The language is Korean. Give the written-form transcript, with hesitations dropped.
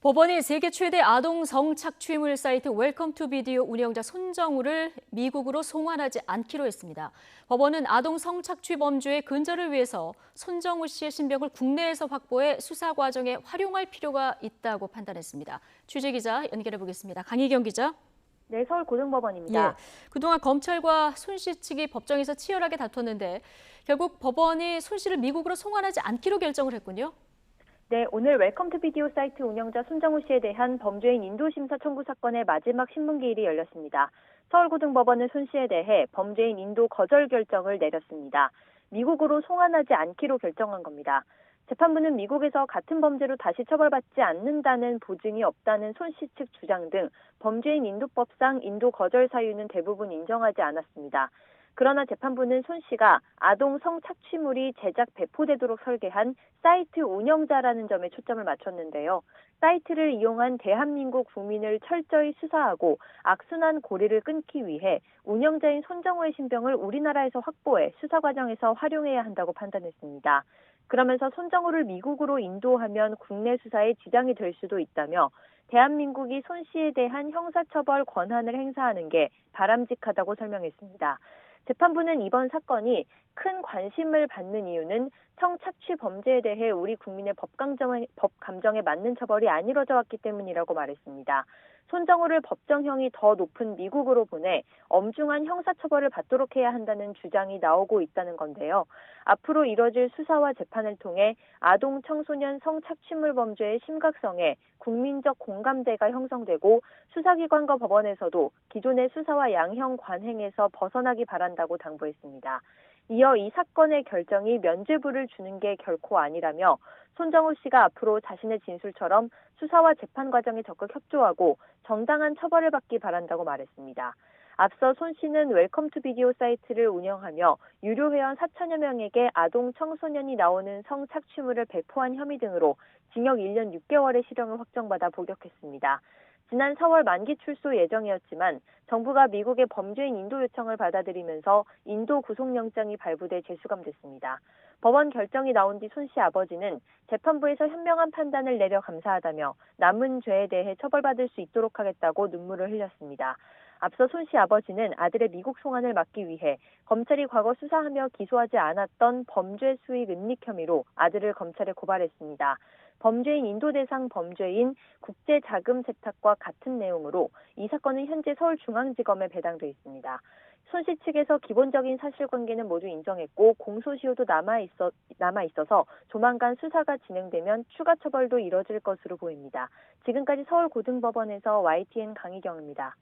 법원이 세계 최대 아동 성착취물 사이트 웰컴 투 비디오 운영자 손정우를 미국으로 송환하지 않기로 했습니다. 법원은 아동 성착취 범죄의 근절을 위해서 손정우 씨의 신병을 국내에서 확보해 수사 과정에 활용할 필요가 있다고 판단했습니다. 취재기자 연결해 보겠습니다. 강희경 기자. 네, 서울고등법원입니다. 그동안 검찰과 손 씨 측이 법정에서 치열하게 다퉜는데 결국 법원이 손 씨를 미국으로 송환하지 않기로 결정을 했군요. 네, 오늘 웰컴 투 비디오 사이트 운영자 손정우 씨에 대한 범죄인 인도심사 청구 사건의 마지막 신문기일이 열렸습니다. 서울고등법원은 손 씨에 대해 범죄인 인도 거절 결정을 내렸습니다. 미국으로 송환하지 않기로 결정한 겁니다. 재판부는 미국에서 같은 범죄로 다시 처벌받지 않는다는 보증이 없다는 손 씨 측 주장 등 범죄인 인도법상 인도 거절 사유는 대부분 인정하지 않았습니다. 그러나 재판부는 손 씨가 아동 성착취물이 제작 배포되도록 설계한 사이트 운영자라는 점에 초점을 맞췄는데요. 사이트를 이용한 대한민국 국민을 철저히 수사하고 악순환 고리를 끊기 위해 운영자인 손정우의 신병을 우리나라에서 확보해 수사 과정에서 활용해야 한다고 판단했습니다. 그러면서 손정우를 미국으로 인도하면 국내 수사에 지장이 될 수도 있다며 대한민국이 손 씨에 대한 형사처벌 권한을 행사하는 게 바람직하다고 설명했습니다. 재판부는 이번 사건이 큰 관심을 받는 이유는 성착취 범죄에 대해 우리 국민의 법 감정에 맞는 처벌이 안 이뤄져 왔기 때문이라고 말했습니다. 손정우를 법정형이 더 높은 미국으로 보내 엄중한 형사처벌을 받도록 해야 한다는 주장이 나오고 있다는 건데요. 앞으로 이뤄질 수사와 재판을 통해 아동 청소년 성착취물 범죄의 심각성에 국민적 공감대가 형성되고 수사기관과 법원에서도 기존의 수사와 양형 관행에서 벗어나기 바란다고 당부했습니다. 이어 이 사건의 결정이 면죄부를 주는 게 결코 아니라며 손정우 씨가 앞으로 자신의 진술처럼 수사와 재판 과정에 적극 협조하고 정당한 처벌을 받기 바란다고 말했습니다. 앞서 손 씨는 웰컴 투 비디오 사이트를 운영하며 유료 회원 4천여 명에게 아동 청소년이 나오는 성착취물을 배포한 혐의 등으로 징역 1년 6개월의 실형을 확정받아 복역했습니다. 지난 4월 만기 출소 예정이었지만 정부가 미국의 범죄인 인도 요청을 받아들이면서 인도 구속영장이 발부돼 재수감됐습니다. 법원 결정이 나온 뒤 손 씨 아버지는 재판부에서 현명한 판단을 내려 감사하다며 남은 죄에 대해 처벌받을 수 있도록 하겠다고 눈물을 흘렸습니다. 앞서 손 씨 아버지는 아들의 미국 송환을 막기 위해 검찰이 과거 수사하며 기소하지 않았던 범죄 수익 은닉 혐의로 아들을 검찰에 고발했습니다. 범죄인 인도 대상 범죄인 국제자금 세탁과 같은 내용으로 이 사건은 현재 서울중앙지검에 배당돼 있습니다. 손 씨 측에서 기본적인 사실관계는 모두 인정했고 공소시효도 남아 있어서 조만간 수사가 진행되면 추가 처벌도 이뤄질 것으로 보입니다. 지금까지 서울고등법원에서 YTN 강희경입니다.